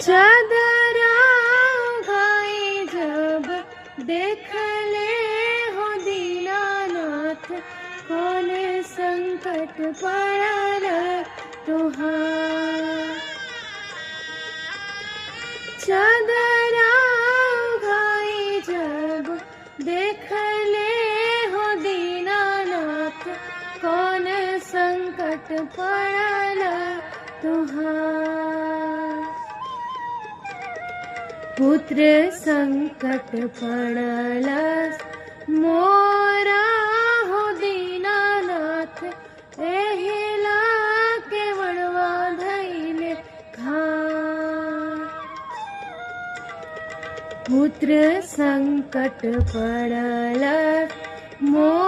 चादरा उठाई जब देख ले हो दीनानाथ, कौन संकट पड़ल तुहार। चादरा उठाई जब देख ले हो दीनानाथ, कौन संकट पड़ल तुहार। पुत्र संकट पड़ल मोरा हो दीनानाथ, एहिला केवड़वा धैले घार। पुत्र संकट पड़ल मोरा